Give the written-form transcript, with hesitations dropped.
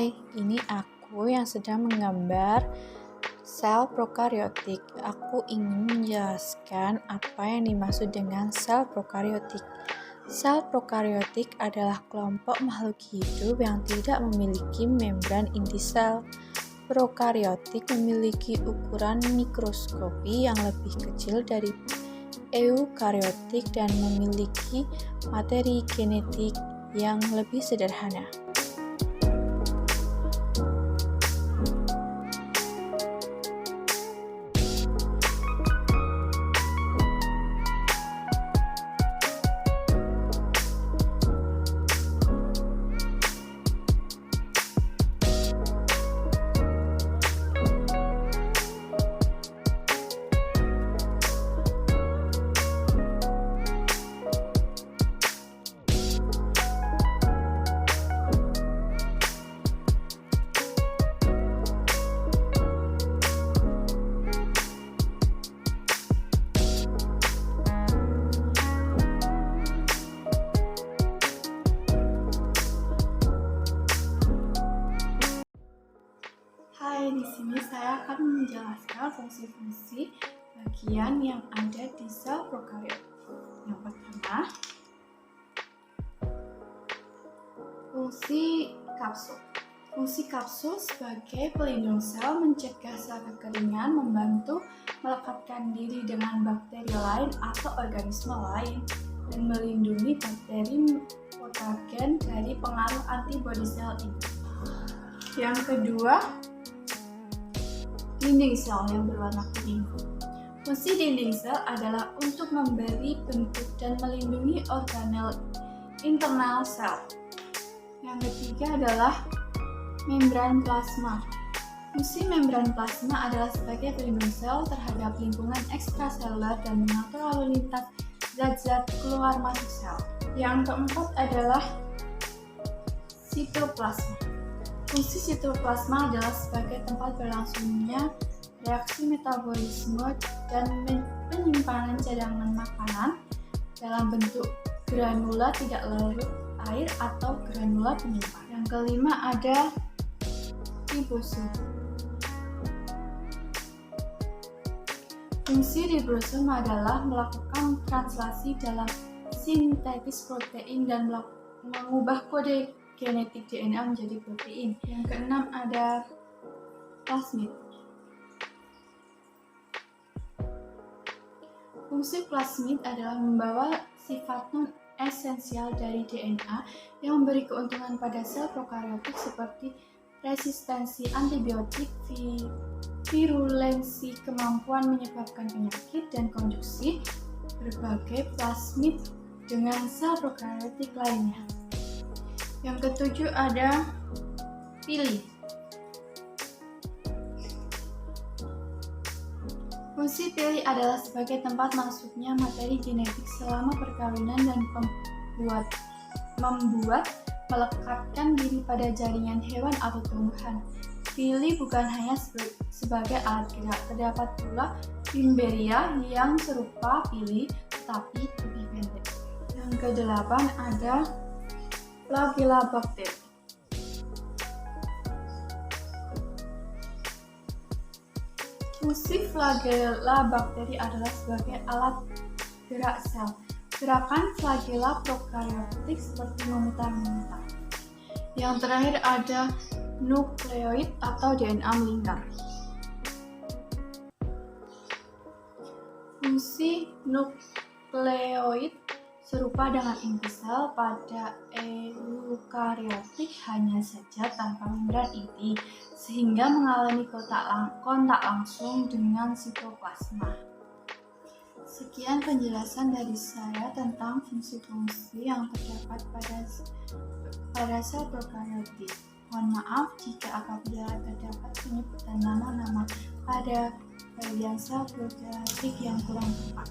Hai, ini aku yang sedang menggambar sel prokariotik. Aku ingin menjelaskan apa yang dimaksud dengan sel prokariotik. Sel prokariotik adalah kelompok makhluk hidup yang tidak memiliki membran inti sel. Prokariotik memiliki ukuran mikroskopi yang lebih kecil dari eukariotik dan memiliki materi genetik yang lebih sederhana. Hai, di sini saya akan menjelaskan fungsi-fungsi bagian yang ada di sel prokariot. Yang pertama, fungsi kapsul. Fungsi kapsul sebagai pelindung sel mencegah sel kekeringan, membantu melekatkan diri dengan bakteri lain atau organisme lain, dan melindungi bakteri patogen dari pengaruh antibodi sel ini. Yang kedua, dinding sel yang berwarna kuning. Fungsi dinding sel adalah untuk memberi bentuk dan melindungi organel internal sel. Yang ketiga adalah membran plasma. Fungsi membran plasma adalah sebagai pelindung sel terhadap lingkungan ekstraseluler dan mengatur lalu lintas zat-zat keluar masuk sel. Yang keempat adalah sitoplasma. Fungsi sitoplasma adalah sebagai tempat berlangsungnya reaksi metabolisme dan penyimpanan cadangan makanan dalam bentuk granula tidak larut air atau granula penyimpan. Yang kelima ada ribosom. Fungsi ribosom adalah melakukan translasi dalam sintetis protein dan mengubah kode genetik DNA menjadi protein. Yang keenam ada plasmid. Fungsi plasmid adalah membawa sifat non-esensial dari DNA yang memberi keuntungan pada sel prokariotik seperti resistensi antibiotik, virulensi, kemampuan menyebabkan penyakit, dan konjuksi berbagai plasmid dengan sel prokariotik lainnya. Yang ketujuh ada pili. Fungsi pili adalah sebagai tempat masuknya materi genetik selama perkawinan dan membuat melekatkan diri pada jaringan hewan atau tumbuhan. Pili bukan hanya sebagai alat gerak, terdapat pula Wimberia yang serupa pili tetapi lebih pendek. Yang kedelapan ada Flagellabacter. Fungsi Flagellabacter adalah sebagai alat gerak sel. Gerakan flagella prokariotik seperti memutar-memutar. Yang terakhir ada nukleoid atau DNA melingkar. Fungsi nukleoid serupa dengan inti sel pada eukariotik, hanya saja tanpa membran inti, sehingga mengalami kontak langsung dengan sitoplasma. Sekian penjelasan dari saya tentang fungsi-fungsi yang terdapat pada sel prokariotik. Mohon maaf jika apabila terdapat penyebutan nama-nama pada bagian sel prokariotik yang kurang tepat.